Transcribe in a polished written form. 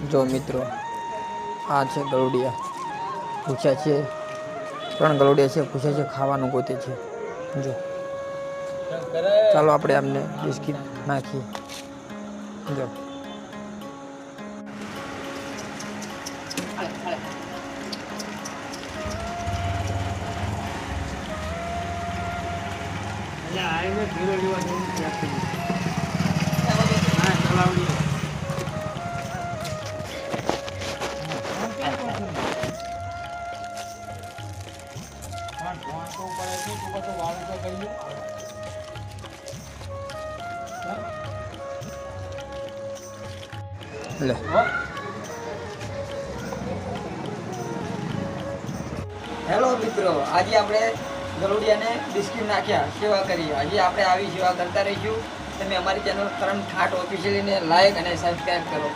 જો મિત્રો આ છે ગરુડિયા, પૂછ્યા છે 3 ગરુડિયા છે, પૂછ્યા છે ખાવાનું ગોતે છે. જો ચાલો આપણે આમને બિસ્કિટ નાખીએ. જો લે હેલો મિત્રો, આજે આપણે ગરુડિયાને બિસ્કિટ નાખ્યા, સેવા કરી. હજી આપણે આવી સેવા કરતા રહીશું. તમે અમારી ચેનલ કરંટ ઠાઠ ઓફિશિયલીને લાઈક અને સબસ્ક્રાઈબ કરો.